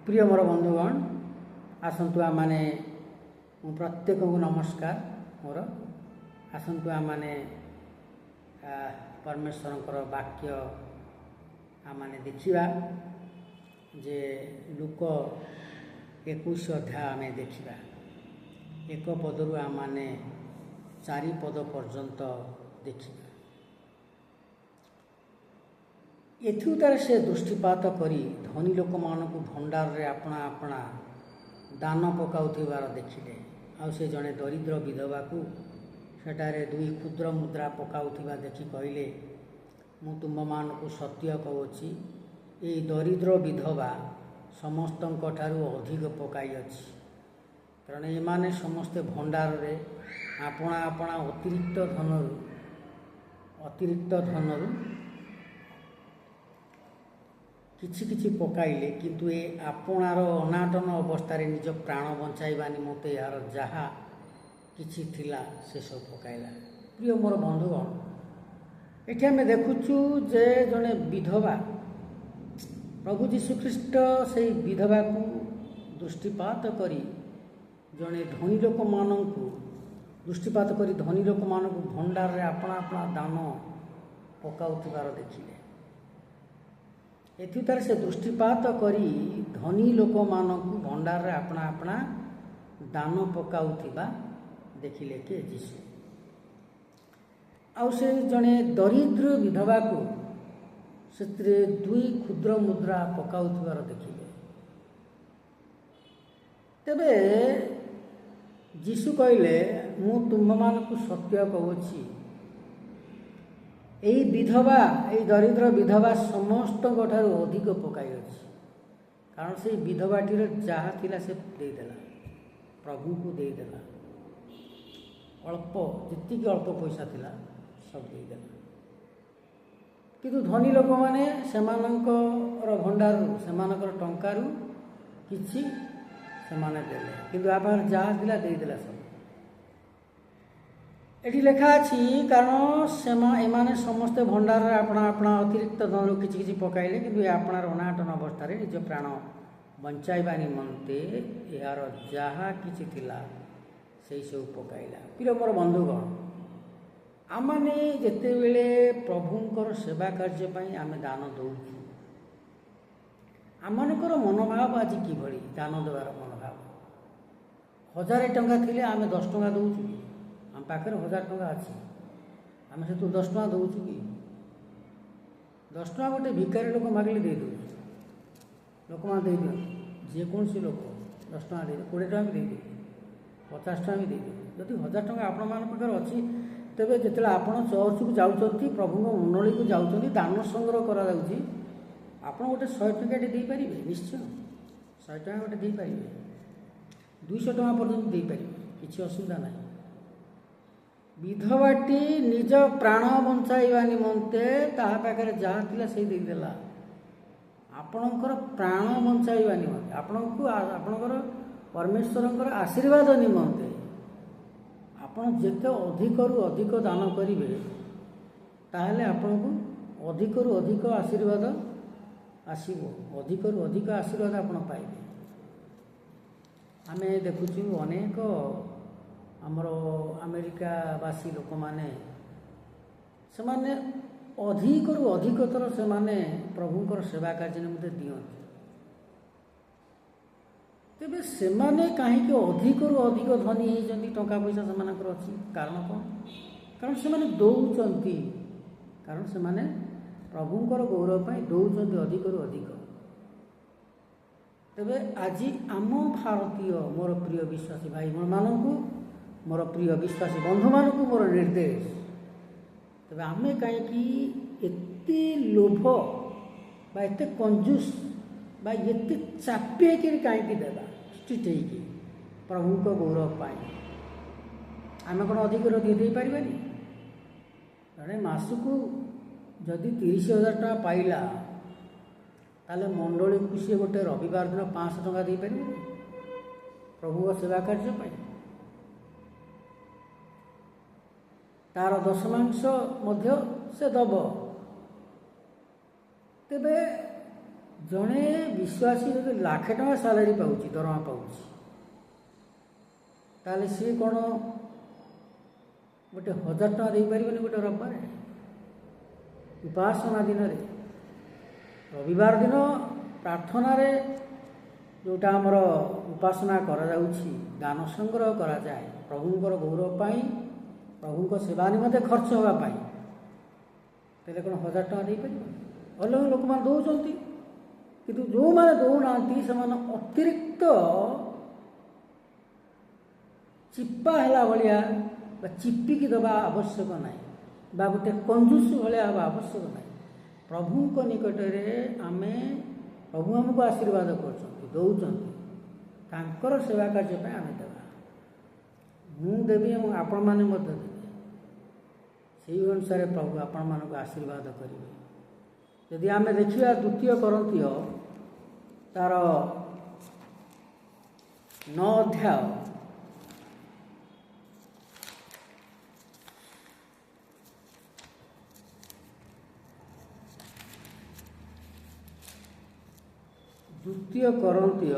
प्रिय मोर बंधुगण आसतु आने प्रत्येक को नमस्कार मोर आसतु आने परमेश्वर वाक्य आने देखा जे लुक 21 अध्याय आम देखा एक पदरु आने 4 पद पर्यंत देखा एथुतार से दृष्टिपात करी धनी लोक मानक भंडार रे अपना अपना दान पकाउथिबार देखिले आ से जड़े दरिद्र विधवा को सेठारे 2 क्षुद्र मुद्रा पकाउथिबा देखि कहले मु तुम मानक सत्य कहूची ए दरिद्र विधवा समस्तंक ठारू अधिक पकाई अछि कारण एमाने समस्ते भंडार रे अपना अपना अतिरिक्त धनरु किछि किछि पकाइले किंतु ए आपणार अनाटन अवस्था निज प्राण बंचाइबा निमंते यार जहा किछि थिला से सब पकाइला। प्रिय मोर बंधुगण एठी आमे देखुछु जे जने विधवा प्रभु जीशुख्रीष्ट से विधवा को दृष्टिपात करी जने धनी लोक मानकु दृष्टिपात करी धनी लोक मानकु भंडार रे अपना अपना दान पकाउथिबार देखिले एथुतार से दृष्टिपात करी धनी लोक मानकु भंडार रे अपना अपना दान पकाउथिबा देखिले के जीशु आउ से जने दरिद्र विधवा को से 2 क्षुद्र मुद्रा पकाउथिबार देखिले तेबे जीशु कहले मु तुम मानकु सत्य कहूची यही विधवा यही दरिद्र विधवा समस्त अधिक पकाई अच्छी कारण से विधवाटीर जहाँ थिला से देदेला प्रभु को देदेला अल्प जी अल्प पैसा थिला सब देदेला किंतु धनी लोक माने सेमानंकर भंडार सेमानंकर टंकारु किछि सेमाने देले किंतु आपार जहाँ थिला देदेला सब एठी लेखा अछि कारण एमाने समस्ते भंडार अपना अपना अतिरिक्त धन किछि किछि पकाइले किंतु आपणार अनाटन अवस्था रे निज प्राण बंचाइबा निमंते यार जहाँ किछि थिला सेई सब पकाइला। प्रिय मोर बंधुगण आमाने जेते बेले प्रभुंकर सेवा कार्य पई आमे दान दउछु आमनकर मनोभाव आज कि भली दान देवार मनोभाव 1000 टंका थिले आमे 10 टंका दउछु आम पाखे 1000 टंका अच्छी आम से 10 टंका दौचु कि 10 टंका गोटे भिकारी लोक मागिले दे दौ लोक मैंने दे दिखाँ जेकोसी लोक 10 टंका दे 20 टंका भी दे 50 टंका भी दे जदि 1000 टंका आपण मान पाखे अच्छी तेरे जिते आप चर्च को जाऊँच प्रभु मंडली को जाऊँच दान संग्रह करा आप गोटे 100 टंका दे पारे निश्चय 100 टंका गोटे दे पारे 200 टंका पर्यटन दे पारे किसी असुविधा ना विधवाटी निज प्राण बंचाइबा निमंते ताहा पाखरे जहाँ थिला से देदेला आपणकर प्राण बंचाइबा निमंते आपणकर परमेश्वरंकर आशीर्वाद निमंते आपण जेते अधिकरु अधिक दान करिवे ताहले आपणकु अधिकरु अधिक आशीर्वाद आसीबो अधिकरु अधिक आशीर्वाद आपण पाइबे। आमे देखुछु अनेक आमर अमेरिकावासी लोक माने सेमाने अधिकरु अधिकतर सेमाने प्रभुंकर सेवा कार्य निमंते दियंती तेबे सेमाने कहीं अधिकरु अधिक धनी होइजंती टंका पैसा सेमानकर अछि कारण कौन कारण सेमाने दौचंती कारण सेमाने प्रभुंकर गौरव पई दौचंती अधिकरु अधिक तेबे आज आम भारतीय मोर प्रिय विश्वासी भाई मानकु मोर प्रिय विश्वासी बंधु मानक मोर निर्देश तबे आमे कहीं एते लोभ बा एते कंजूस बा एते चापे कहीं देवा स्ट्रीट है प्रभु को गौरव पाई आम कौन अधिक दे पार्बानी जड़े मसक जदि 30,000 टका पाइला ताले मंडली को सी गोटे रविवार दिन 500 टका दे पारे प्रभु को सेवा कार्य पाई तार दशमांश मध्य से दब तेबे ଜଣେ ବିଶ୍ୱାସୀ ଯଦି ଲାଖେ ଟଙ୍କା ସାଲାରୀ ପାଉଛି, ଦରମା ପାଉଛି, ତାହେଲେ ସିଏ କ'ଣ ଗୋଟେ 1000 ଟଙ୍କା ଦେଇପାରିବନି ଗୋଟେ ରବିବାରେ? ଉପାସନା ଦିନରେ, ରବିବାର ଦିନ ପ୍ରାର୍ଥନାରେ ଯେଉଁଟା ଆମର ଉପାସନା କରାଯାଉଛି, ଦାନ ସଂଗ୍ରହ କରାଯାଏ ପ୍ରଭୁଙ୍କର ଗୌରବ ପାଇଁ, ପ୍ରଭୁଙ୍କ ସେବା ନିମନ୍ତେ ଖର୍ଚ୍ଚ ହେବା ପାଇଁ, ତାହେଲେ କ'ଣ 1000 ଟଙ୍କା ଦେଇପାରିବନି? ଅଲଗା ଲୋକମାନେ ଦେଉଛନ୍ତି, କିନ୍ତୁ ଯେଉଁମାନେ ଦେଉନାହାନ୍ତି ସେମାନେ ଅତିରିକ୍ତ ଚିପା ହେଲା ଭଳିଆ ବା ଚିପିକି ଦେବା ଆବଶ୍ୟକ ନାହିଁ, ବା ଗୋଟେ କଞ୍ଜୁସ ଭଳିଆ ହେବା ଆବଶ୍ୟକ ନାହିଁ। ପ୍ରଭୁଙ୍କ ନିକଟରେ ପ୍ରଭୁ ଆମକୁ ଆଶୀର୍ବାଦ କରୁଛନ୍ତି, ଦେଉଛନ୍ତି, ତାଙ୍କର ସେବା କାର୍ଯ୍ୟ ପାଇଁ ଆମେ ଦେବା। ମୁଁ ଦେବି ଏବଂ ଆପଣମାନେ ମଧ୍ୟ ଦେବେ। ସେହି ଅନୁସାରେ ପ୍ରଭୁ ଆପଣମାନଙ୍କୁ ଆଶୀର୍ବାଦ କରିବେ। ଯଦି ଆମେ ଦେଖିବା 2 କରନ୍ଥୀୟ ତାର 9 ଅଧ୍ୟାୟ 2 କରନ୍ଥୀୟ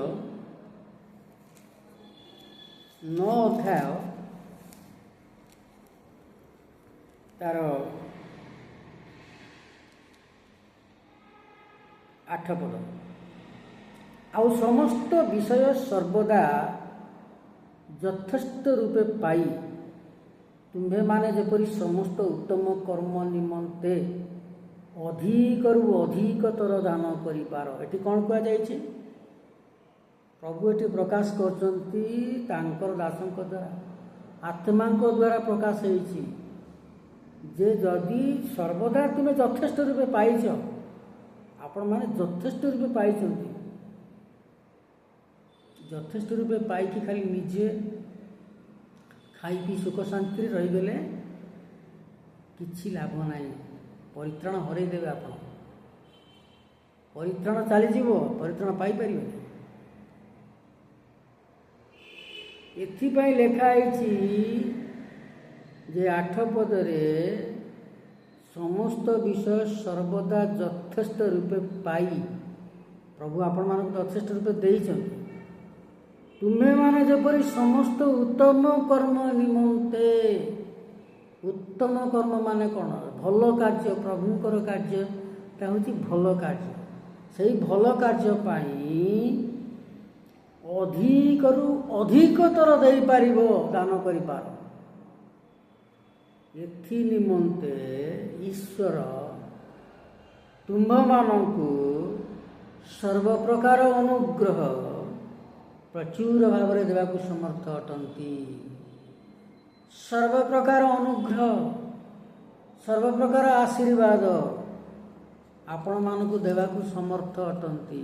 9 ଅଧ୍ୟାୟ ତାର 8 ପଦ। ଆଉ ସମସ୍ତ ବିଷୟ ସର୍ବଦା ଯଥେଷ୍ଟ ରୂପେ ପାଇ ତୁମ୍ଭେମାନେ ଯେପରି ସମସ୍ତ ଉତ୍ତମ କର୍ମ ନିମନ୍ତେ ଅଧିକରୁ ଅଧିକତର ଦାନ କରିପାର। ଏଠି କ'ଣ କୁହାଯାଇଛି? ପ୍ରଭୁ ଏଠି ପ୍ରକାଶ କରୁଛନ୍ତି ତାଙ୍କର ଦାସଙ୍କ ଦ୍ୱାରା, ଆତ୍ମାଙ୍କ ଦ୍ୱାରା ପ୍ରକାଶ ହେଇଛି ଯେ ଯଦି ସର୍ବଦା ତୁମେ ଯଥେଷ୍ଟ ରୂପେ ପାଇଛ, ଆପଣମାନେ ଯଥେଷ୍ଟ ରୂପେ ପାଇଛନ୍ତି, ଯଥେଷ୍ଟ ରୂପେ ପାଇକି ଖାଲି ନିଜେ ଖାଇ ପିଇ ସୁଖ ଶାନ୍ତିରେ ରହିଗଲେ କିଛି ଲାଭ ନାହିଁ। ପରିତ୍ରାଣ ହରେଇଦେବେ ଆପଣ, ପରିତ୍ରାଣ ଚାଲିଯିବ, ପରିତ୍ରାଣ ପାଇପାରିବେନି। ଏଥିପାଇଁ ଲେଖା ହେଇଛି ଯେ 8 ପଦରେ ସମସ୍ତ ବିଷୟ ସର୍ବଦା ଯଥେଷ୍ଟ ରୂପେ ପାଇ, ପ୍ରଭୁ ଆପଣମାନଙ୍କୁ ଯଥେଷ୍ଟ ରୂପେ ଦେଇଛନ୍ତି, ତୁମେମାନେ ଯେପରି ସମସ୍ତ ଉତ୍ତମ କର୍ମ ନିମନ୍ତେ, ଉତ୍ତମ କର୍ମ ମାନେ କ'ଣ? ଭଲ କାର୍ଯ୍ୟ, ପ୍ରଭୁଙ୍କର କାର୍ଯ୍ୟଟା ହେଉଛି ଭଲ କାର୍ଯ୍ୟ, ସେଇ ଭଲ କାର୍ଯ୍ୟ ପାଇଁ ଅଧିକରୁ ଅଧିକତର ଦେଇପାରିବ, ଦାନ କରିପାର। ଏଥି ନିମନ୍ତେ ଈଶ୍ୱର ତୁମ୍ଭମାନଙ୍କୁ ସର୍ବପ୍ରକାର ଅନୁଗ୍ରହ ପ୍ରଚୁର ଭାବରେ ଦେବାକୁ ସମର୍ଥ ଅଟନ୍ତି। ସର୍ବପ୍ରକାର ଅନୁଗ୍ରହ, ସର୍ବପ୍ରକାର ଆଶୀର୍ବାଦ ଆପଣମାନଙ୍କୁ ଦେବାକୁ ସମର୍ଥ ଅଟନ୍ତି।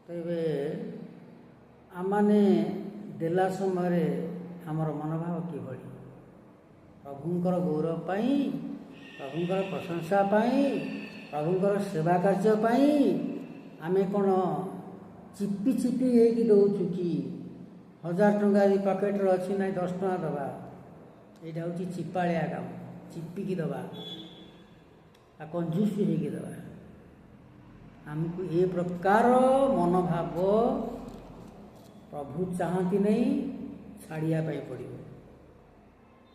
ତେବେ ଆମମାନେ ଦେଲା ସମୟରେ ଆମର ମନୋଭାବ କିଭଳି? ପ୍ରଭୁଙ୍କର ଗୌରବ ପାଇଁ, ପ୍ରଭୁଙ୍କର ପ୍ରଶଂସା ପାଇଁ, ପ୍ରଭୁଙ୍କର ସେବା କାର୍ଯ୍ୟ ପାଇଁ ଆମେ କ'ଣ ଚିପି ଚିପି ହେଇକି ଦେଉଛୁ କି? 1000 ଟଙ୍କା ଯଦି ପକେଟରେ ଅଛି, ନାହିଁ 10 ଟଙ୍କା ଦେବା, ଏଇଟା ହେଉଛି ଚିପାଳିଆ କାମ, ଚିପିକି ଦେବା, ଆଉ କଞ୍ଜୁସ ହେଇକି ଦେବା। ଆମକୁ ଏ ପ୍ରକାର ମନୋଭାବ ପ୍ରଭୁ ଚାହାନ୍ତି ନାହିଁ, ଛାଡ଼ିବା ପାଇଁ ପଡ଼ିବ।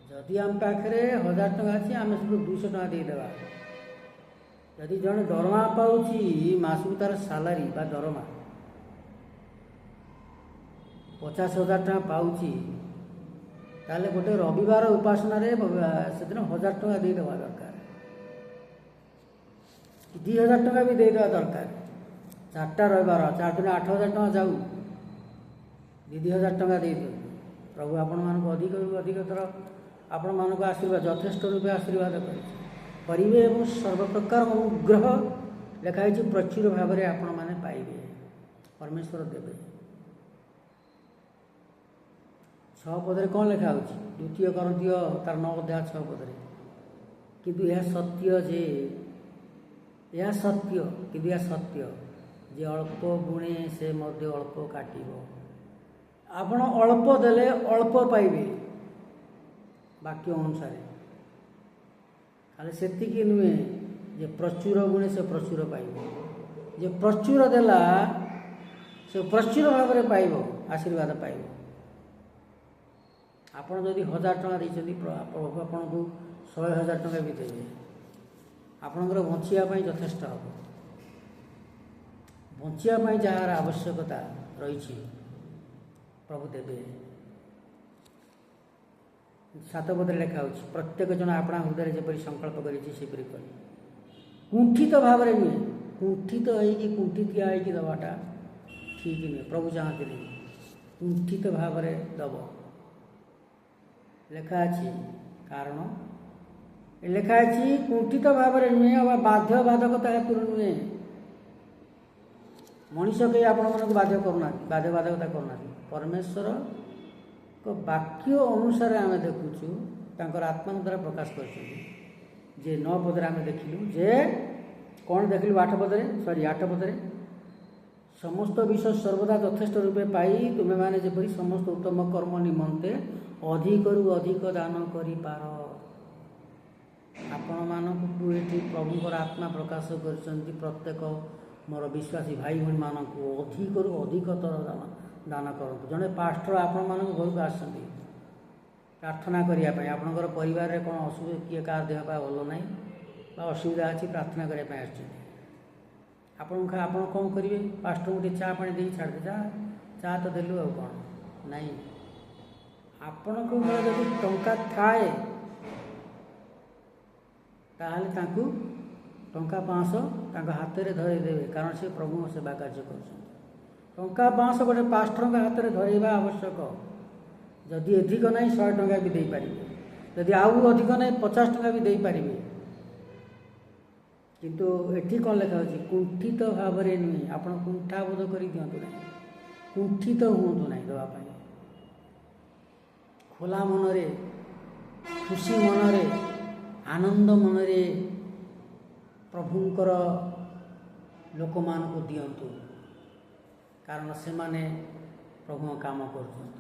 ଯଦି ଆମ ପାଖରେ 1000 ଟଙ୍କା ଅଛି, ଆମେ ସବୁ 200 ଟଙ୍କା ଦେଇଦେବା। ଯଦି ଜଣେ ଦରମା ପାଉଛି, ମାସକୁ ତାର ସାଲାରୀ ବା ଦରମା 50,000 ଟଙ୍କା ପାଉଛି, ତାହେଲେ ଗୋଟେ ରବିବାର ଉପାସନାରେ ସେଦିନ 1000 ଟଙ୍କା ଦେଇଦେବା ଦରକାର, 2000 ଟଙ୍କା ବି ଦେଇଦେବା ଦରକାର। 4ଟା ରବିବାର, 4 ଦିନ 8000 ଟଙ୍କା ଯାଉ, 2000 ଟଙ୍କା ଦେଇଦେବୁ। ପ୍ରଭୁ ଆପଣମାନଙ୍କୁ ଅଧିକରୁ ଅଧିକଥର ଆପଣମାନଙ୍କୁ ଆଶୀର୍ବାଦ, ଯଥେଷ୍ଟ ରୂପେ ଆଶୀର୍ବାଦ କରିବେ ଏବଂ ସର୍ବପ୍ରକାର ଅନୁଗ୍ରହ ଲେଖା ହେଇଛି ପ୍ରଚୁର ଭାବରେ ଆପଣମାନେ ପାଇବେ, ପରମେଶ୍ୱର ଦେବେ। 6 ପଦରେ କ'ଣ ଲେଖା ହେଉଛି? 2 କରନ୍ଥୀୟ ତାର 9 ଅଧ୍ୟାୟ 6 ପଦରେ, କିନ୍ତୁ ଏହା ସତ୍ୟ ଯେ ଅଳ୍ପ ଗୁଣେ ସେ ମଧ୍ୟ ଅଳ୍ପ କାଟିବ। ଆପଣ ଅଳ୍ପ ଦେଲେ ଅଳ୍ପ ପାଇବେ ବାକ୍ୟ ଅନୁସାରେ, ଖାଲି ସେତିକି ନୁହେଁ ଯେ ପ୍ରଚୁର ଗୁଣେ ସେ ପ୍ରଚୁର ପାଇବେ। ଯେ ପ୍ରଚୁର ଦେଲା ସେ ପ୍ରଚୁର ଭାବରେ ପାଇବ, ଆଶୀର୍ବାଦ ପାଇବ। ଆପଣ ଯଦି 1000 ଟଙ୍କା ଦେଇଛନ୍ତି, ପ୍ରଭୁ ଆପଣଙ୍କୁ 100,000 ଟଙ୍କା ବି ଦେବେ। ଆପଣଙ୍କର ବଞ୍ଚିବା ପାଇଁ ଯଥେଷ୍ଟ ହେବ। ବଞ୍ଚିବା ପାଇଁ ଯାହାର ଆବଶ୍ୟକତା ରହିଛି ପ୍ରଭୁ ଦେବେ। 7 ପଦରେ ଲେଖା ହେଉଛି, ପ୍ରତ୍ୟେକ ଜଣ ଆପଣା ହୃଦୟରେ ଯେପରି ସଂକଳ୍ପ କରିଛି ସେପରି କରି। କୁଣ୍ଠିତ ଭାବରେ ନୁହେଁ, କୁଣ୍ଠିତ ହେଇକି କୁଣ୍ଠିତିଆ ହେଇକି ଦେବାଟା ଠିକ୍ ନୁହେଁ, ପ୍ରଭୁ ଚାହାନ୍ତିନି। କୁଣ୍ଠିତ ଭାବରେ ଦେବ। ଲେଖା ଅଛି, କାରଣ ଲେଖା ଅଛି କୁଣ୍ଠିତ ଭାବରେ ନୁହେଁ ଅବା ବାଧ୍ୟବାଧକତା ହେତୁରୁ ନୁହେଁ। ମଣିଷ କେହି ଆପଣମାନଙ୍କୁ ବାଧ୍ୟ କରୁନାହାନ୍ତି, ବାଧ୍ୟବାଧକତା କରୁନାହାନ୍ତି। ପରମେଶ୍ୱରଙ୍କ ବାକ୍ୟ ଅନୁସାରେ ଆମେ ଦେଖୁଛୁ, ତାଙ୍କର ଆତ୍ମାଙ୍କ ଦ୍ୱାରା ପ୍ରକାଶ କରିଛନ୍ତି। ଯେ 9 ପଦରେ ଆମେ ଦେଖିଲୁ ଯେ କ'ଣ ଦେଖିଲୁ? 8 ପଦରେ ସମସ୍ତ ବିଷୟ ସର୍ବଦା ଯଥେଷ୍ଟ ରୂପେ ପାଇ ତୁମେମାନେ ଯେପରି ସମସ୍ତ ଉତ୍ତମ କର୍ମ ନିମନ୍ତେ ଅଧିକରୁ ଅଧିକ ଦାନ କରିପାର। ଆପଣମାନଙ୍କୁ ଏଠି ପ୍ରଭୁଙ୍କର ଆତ୍ମା ପ୍ରକାଶ କରିଛନ୍ତି। ପ୍ରତ୍ୟେକ ମୋର ବିଶ୍ୱାସୀ ଭାଇ ଭଉଣୀମାନଙ୍କୁ ଅଧିକରୁ ଅଧିକତର ଦାନ କରନ୍ତୁ। ଜଣେ ପାଷ୍ଟର ଆପଣମାନଙ୍କ ଘରକୁ ଆସିଛନ୍ତି ପ୍ରାର୍ଥନା କରିବା ପାଇଁ। ଆପଣଙ୍କର ପରିବାରରେ କ'ଣ ଅସୁବିଧା, କିଏ କାହାର ଦେହ ପା ଭଲ ନାହିଁ ବା ଅସୁବିଧା ଅଛି, ପ୍ରାର୍ଥନା କରିବା ପାଇଁ ଆସିଛନ୍ତି। ଆପଣ କ'ଣ କରିବେ? ପାଷ୍ଟରଙ୍କୁ ଟିକେ ଚା ପାଣି ଦେଇକି ଛାଡ଼ିଦେ, ଚା ତ ଦେଲୁ ଆଉ କ'ଣ ନାହିଁ। ଆପଣଙ୍କ ଘରେ ଯଦି ଟଙ୍କା ଥାଏ ତାହେଲେ ତାଙ୍କୁ ଟଙ୍କା 500 ତାଙ୍କ ହାତରେ ଧରେଇଦେବେ, କାରଣ ସେ ପ୍ରଭୁଙ୍କ ସେବା କାର୍ଯ୍ୟ କରୁଛନ୍ତି। ଟଙ୍କା 500 ଗୋଟେ ପାଷ୍ଟରଙ୍କ ହାତରେ ଧରେଇବା ଆବଶ୍ୟକ। ଯଦି ଅଧିକ ନାହିଁ 100 ଟଙ୍କା ବି ଦେଇପାରିବେ, ଯଦି ଆଉ ଅଧିକ ନାହିଁ 50 ଟଙ୍କା ବି ଦେଇପାରିବେ। କିନ୍ତୁ ଏଠି କ'ଣ ଲେଖା ହେଉଛି? କୁଣ୍ଠିତ ଭାବରେ ନୁହେଁ। ଆପଣ କୁଣ୍ଠାବୋଧ କରି ଦିଅନ୍ତୁ ନାହିଁ, କୁଣ୍ଠିତ ହୁଅନ୍ତୁ ନାହିଁ ଦେବା ପାଇଁ। ଖୋଲା ମନରେ, ଖୁସି ମନରେ, ଆନନ୍ଦ ମନରେ ପ୍ରଭୁଙ୍କର ଲୋକମାନଙ୍କୁ ଦିଅନ୍ତୁ, କାରଣ ସେମାନେ ପ୍ରଭୁଙ୍କ କାମ କରୁଛନ୍ତି।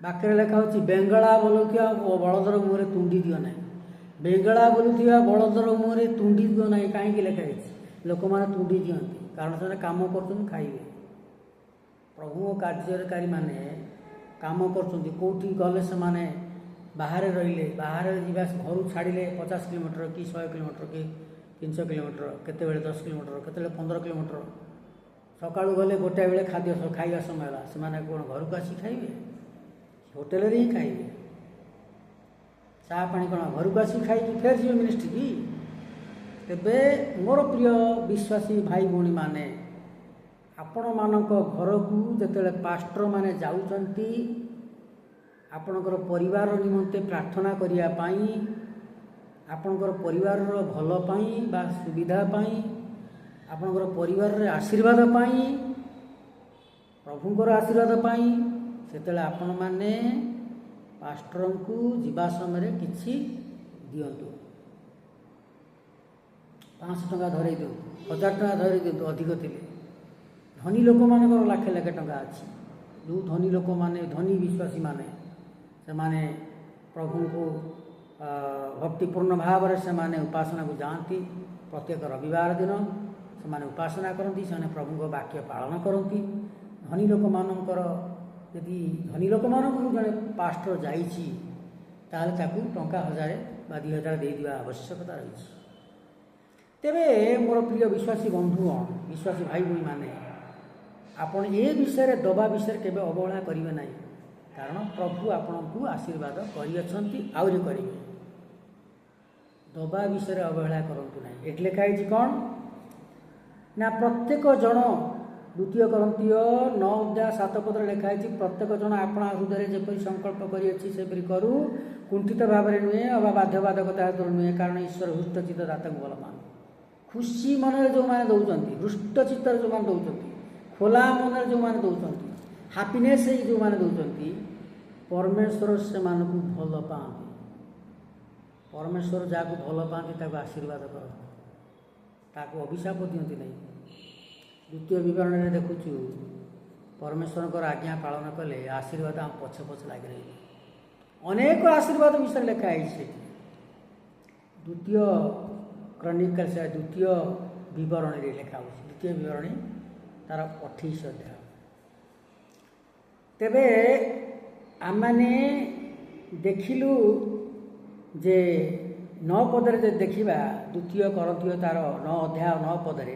ବାକ୍ୟରେ ଲେଖା ହେଉଛି, ବେଙ୍ଗଳା ବୋଲୁଥିବା ବଳଦର ମୁହଁରେ ତୁଣ୍ଡି ଦିଅ ନାହିଁ। ବେଙ୍ଗଳା ବୋଲୁଥିବା ବଳଦର ମୁହଁରେ ତୁଣ୍ଡି ଦିଅ ନାହିଁ। କାହିଁକି ଲେଖା ହେଇଛି? ଲୋକମାନେ ତୁଣ୍ଡି ଦିଅନ୍ତି, କାରଣ ସେମାନେ କାମ କରୁଛନ୍ତି, ଖାଇବେ। ପ୍ରଭୁଙ୍କ କାର୍ଯ୍ୟକାରୀମାନେ କାମ କରୁଛନ୍ତି। କେଉଁଠି ଗଲେ ସେମାନେ ବାହାରେ ରହିଲେ, ବାହାରେ ଯିବା, ଘରୁ ଛାଡ଼ିଲେ 50 କିଲୋମିଟର କି 100 କିଲୋମିଟର କି 300 କିଲୋମିଟର, କେତେବେଳେ 10 କିଲୋମିଟର, କେତେବେଳେ 15 କିଲୋମିଟର। ସକାଳୁ ଗଲେ ଗୋଟାଏ ବେଳେ ଖାଇବା ସମୟ ହେଲା, ସେମାନେ କ'ଣ ଘରକୁ ଆସି ଖାଇବେ? ହୋଟେଲରେ ହିଁ ଖାଇବେ। ଚା ପାଣି କ'ଣ ଘରକୁ ଆସି ଖାଇକି ଫେର୍ ଯିବେ ମିନିଷ୍ଟ୍ରି କି? ତେବେ ମୋର ପ୍ରିୟ ବିଶ୍ୱାସୀ ଭାଇ ଭଉଣୀମାନେ, ଆପଣମାନଙ୍କ ଘରକୁ ଯେତେବେଳେ ପାଷ୍ଟରମାନେ ଯାଉଛନ୍ତି ଆପଣଙ୍କର ପରିବାର ନିମନ୍ତେ ପ୍ରାର୍ଥନା କରିବା ପାଇଁ, ଆପଣଙ୍କର ପରିବାରର ଭଲ ପାଇଁ ବା ସୁବିଧା ପାଇଁ, ଆପଣଙ୍କର ପରିବାରରେ ଆଶୀର୍ବାଦ ପାଇଁ, ପ୍ରଭୁଙ୍କର ଆଶୀର୍ବାଦ ପାଇଁ, ସେତେବେଳେ ଆପଣମାନେ ପାଷ୍ଟରଙ୍କୁ ଯିବା ସମୟରେ କିଛି ଦିଅନ୍ତୁ। 500 ଟଙ୍କା ଧରେଇ ଦିଅନ୍ତୁ, 1000 ଟଙ୍କା ଧରେଇ ଦିଅନ୍ତୁ, ଅଧିକ ଥିଲେ। ଧନୀ ଲୋକମାନଙ୍କର ଲାଖେ ଲାଖେ ଟଙ୍କା ଅଛି। ଯେଉଁ ଧନୀ ଲୋକମାନେ, ଧନୀ ବିଶ୍ୱାସୀମାନେ, ସେମାନେ ପ୍ରଭୁଙ୍କୁ ଭକ୍ତିପୂର୍ଣ୍ଣ ଭାବରେ ସେମାନେ ଉପାସନାକୁ ଯାଆନ୍ତି। ପ୍ରତ୍ୟେକ ରବିବାର ଦିନ ସେମାନେ ଉପାସନା କରନ୍ତି, ସେମାନେ ପ୍ରଭୁଙ୍କ ବାକ୍ୟ ପାଳନ କରନ୍ତି। ଧନୀ ଲୋକମାନଙ୍କର, ଯଦି ଧନୀ ଲୋକମାନଙ୍କୁ ଜଣେ ପାଷ୍ଟର ଯାଇଛି ତାହେଲେ ତାକୁ ଟଙ୍କା 1000 ବା 2000 ଦେଇଦେବା ଆବଶ୍ୟକତା ରହିଛି। ତେବେ ମୋର ପ୍ରିୟ ବିଶ୍ୱାସୀ ବନ୍ଧୁଗଣ, ବିଶ୍ୱାସୀ ଭାଇ ଭଉଣୀମାନେ, ଆପଣ ଏ ବିଷୟରେ ଦେବା ବିଷୟରେ କେବେ ଅବହେଳା କରିବେ ନାହିଁ, କାରଣ ପ୍ରଭୁ ଆପଣଙ୍କୁ ଆଶୀର୍ବାଦ କରିଅଛନ୍ତି, ଆହୁରି କରିବେ। ଦେବା ବିଷୟରେ ଅବହେଳା କରନ୍ତୁ ନାହିଁ। ଏଠି ଲେଖା ହେଇଛି କ'ଣ ନା, ପ୍ରତ୍ୟେକ ଜଣ, 2 Corinthians 9:7 ଲେଖା ହେଇଛି, ପ୍ରତ୍ୟେକ ଜଣ ଆପଣା ହୃଦୟରେ ଯେପରି ସଂକଳ୍ପ କରିଅଛି ସେପରି କରୁ, କୁଣ୍ଠିତ ଭାବରେ ନୁହେଁ ଅବା ବାଧ୍ୟବାଧକତା ହେତୁ ନୁହେଁ, କାରଣ ଈଶ୍ୱର ହୃଷ୍ଟଚିତ୍ତ ଦାତାଙ୍କୁ ଭଲ ପାଆନ୍ତି। ଖୁସି ମନରେ ଯେଉଁମାନେ ଦେଉଛନ୍ତି, ହୃଷ୍ଟଚିତ୍ତରେ ଯେଉଁମାନେ ଦେଉଛନ୍ତି, ଖୋଲା ମନରେ ଯେଉଁମାନେ ଦେଉଛନ୍ତି, ହାପିନେସ୍ ହେଇ ଯେଉଁମାନେ ଦେଉଛନ୍ତି, ପରମେଶ୍ୱର ସେମାନଙ୍କୁ ଭଲ ପାଆନ୍ତି। ପରମେଶ୍ୱର ଯାହାକୁ ଭଲ ପାଆନ୍ତି ତାକୁ ଆଶୀର୍ବାଦ କରନ୍ତି, ତାକୁ ଅଭିଶାପ ଦିଅନ୍ତି ନାହିଁ। 2 ବିବରଣୀରେ ଦେଖୁଛୁ, ପରମେଶ୍ୱରଙ୍କର ଆଜ୍ଞା ପାଳନ କଲେ ଆଶୀର୍ବାଦ ଆମ ପଛେ ପଛେ ଲାଗି ରହିବ। ଅନେକ ଆଶୀର୍ବାଦ ବିଷୟରେ ଲେଖା ହେଇଛି ସେଠି। 2 Chronicles ବିବରଣୀରେ ଲେଖା ହେଉଛି, ଦ୍ୱିତୀୟ ବିବରଣୀ ତାର 28 ଅଧ୍ୟାୟ। ତେବେ ଆମମାନେ ଦେଖିଲୁ ଯେ 9 ପଦରେ ଯଦି ଦେଖିବା, ଦ୍ୱିତୀୟ କରନ୍ଥୀୟ ତାର 9 ଅଧ୍ୟାୟ 9 ପଦରେ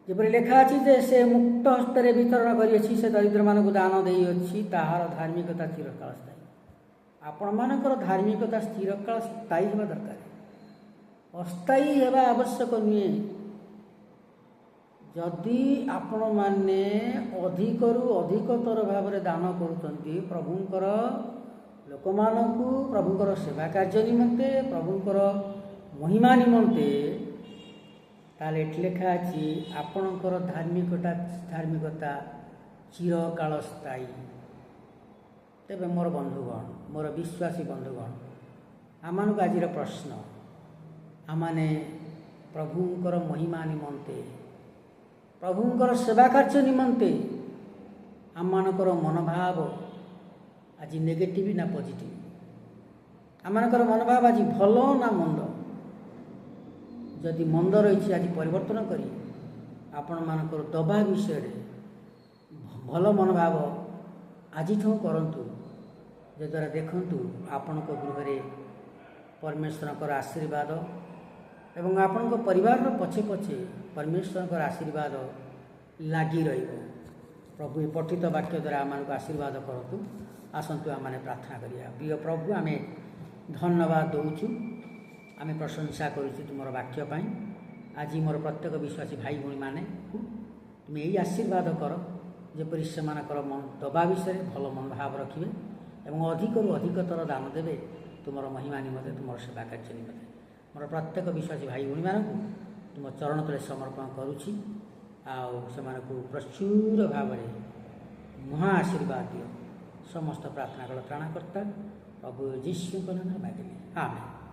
ଯେପରି ଲେଖା ଅଛି ଯେ ସେ ମୁକ୍ତ ହସ୍ତରେ ବିତରଣ କରିଅଛି, ସେ ଦରିଦ୍ରମାନଙ୍କୁ ଦାନ ଦେଇଅଛି, ତାହାର ଧାର୍ମିକତା ଚିରକାଳ ସ୍ଥାୟୀ। ଆପଣମାନଙ୍କର ଧାର୍ମିକତା ଚିରକାଳ ସ୍ଥାୟୀ ହେବା ଦରକାର, ଅସ୍ଥାୟୀ ହେବା ଆବଶ୍ୟକ ନୁହେଁ। ଯଦି ଆପଣମାନେ ଅଧିକରୁ ଅଧିକତର ଭାବରେ ଦାନ କରୁଛନ୍ତି ପ୍ରଭୁଙ୍କର ଲୋକମାନଙ୍କୁ, ପ୍ରଭୁଙ୍କର ସେବା କାର୍ଯ୍ୟ ନିମନ୍ତେ, ପ୍ରଭୁଙ୍କର ମହିମା ନିମନ୍ତେ, ତାହେଲେ ଏଠି ଲେଖା ଅଛି ଆପଣଙ୍କର ଧାର୍ମିକତା ଚିରକାଳ ସ୍ଥାୟୀ। ତେବେ ମୋର ବନ୍ଧୁଗଣ, ମୋର ବିଶ୍ୱାସୀ ବନ୍ଧୁଗଣ, ଆମମାନଙ୍କୁ ଆଜିର ପ୍ରଶ୍ନ, ଆମମାନେ ପ୍ରଭୁଙ୍କର ମହିମା ନିମନ୍ତେ, ପ୍ରଭୁଙ୍କର ସେବା କାର୍ଯ୍ୟ ନିମନ୍ତେ ଆମମାନଙ୍କର ମନୋଭାବ ଆଜି ନେଗେଟିଭ ନା ପଜିଟିଭ? ଆମମାନଙ୍କର ମନୋଭାବ ଆଜି ଭଲ ନା ମନ୍ଦ? ଯଦି ମନ୍ଦ ରହିଛି ଆଜି ପରିବର୍ତ୍ତନ କରି ଆପଣମାନଙ୍କର ଦବା ବିଷୟରେ ଭଲ ମନୋଭାବ ଆଜିଠୁ କରନ୍ତୁ, ଯଦ୍ୱାରା ଦେଖନ୍ତୁ ଆପଣଙ୍କ ଗୃହରେ ପରମେଶ୍ୱରଙ୍କର ଆଶୀର୍ବାଦ ଏବଂ ଆପଣଙ୍କ ପରିବାରର ପଛେ ପଛେ ପରମେଶ୍ୱରଙ୍କର ଆଶୀର୍ବାଦ ଲାଗି ରହିବ। ପ୍ରଭୁ ଏ ପଠିତ ବାକ୍ୟ ଦ୍ୱାରା ଆମମାନଙ୍କୁ ଆଶୀର୍ବାଦ କରନ୍ତୁ। ଆସନ୍ତୁ ଆମମାନେ ପ୍ରାର୍ଥନା କରିବା। ପ୍ରିୟ ପ୍ରଭୁ, ଆମେ ଧନ୍ୟବାଦ ଦେଉଛୁ, ଆମେ ପ୍ରଶଂସା କରୁଛୁ ତୁମର ବାକ୍ୟ ପାଇଁ। ଆଜି ମୋର ପ୍ରତ୍ୟେକ ବିଶ୍ୱାସୀ ଭାଇ ଭଉଣୀମାନଙ୍କୁ ତୁମେ ଏହି ଆଶୀର୍ବାଦ କର, ଯେପରି ସେମାନଙ୍କର ଦବା ବିଷୟରେ ଭଲ ମନୋଭାବ ରଖିବେ ଏବଂ ଅଧିକରୁ ଅଧିକତର ଦାନ ଦେବେ ତୁମର ମହିମା ନିମନ୍ତେ, ତୁମର ସେବା କାର୍ଯ୍ୟ ନିମନ୍ତେ। ମୋର ପ୍ରତ୍ୟେକ ବିଶ୍ୱାସୀ ଭାଇ ଭଉଣୀମାନଙ୍କୁ ତୁମ ଚରଣ ତଳେ ସମର୍ପଣ କରୁଛି, ଆଉ ସେମାନଙ୍କୁ ପ୍ରଚୁର ଭାବରେ ମହା ଆଶୀର୍ବାଦ ଦିଅ। ସମସ୍ତ ପ୍ରାର୍ଥନା କଳ ତ୍ରାଣକର୍ତ୍ତା ପ୍ରଭୁ ଯୀଶୁଙ୍କ ନାମରେ ମାଗିଲି, ଆମେନ୍।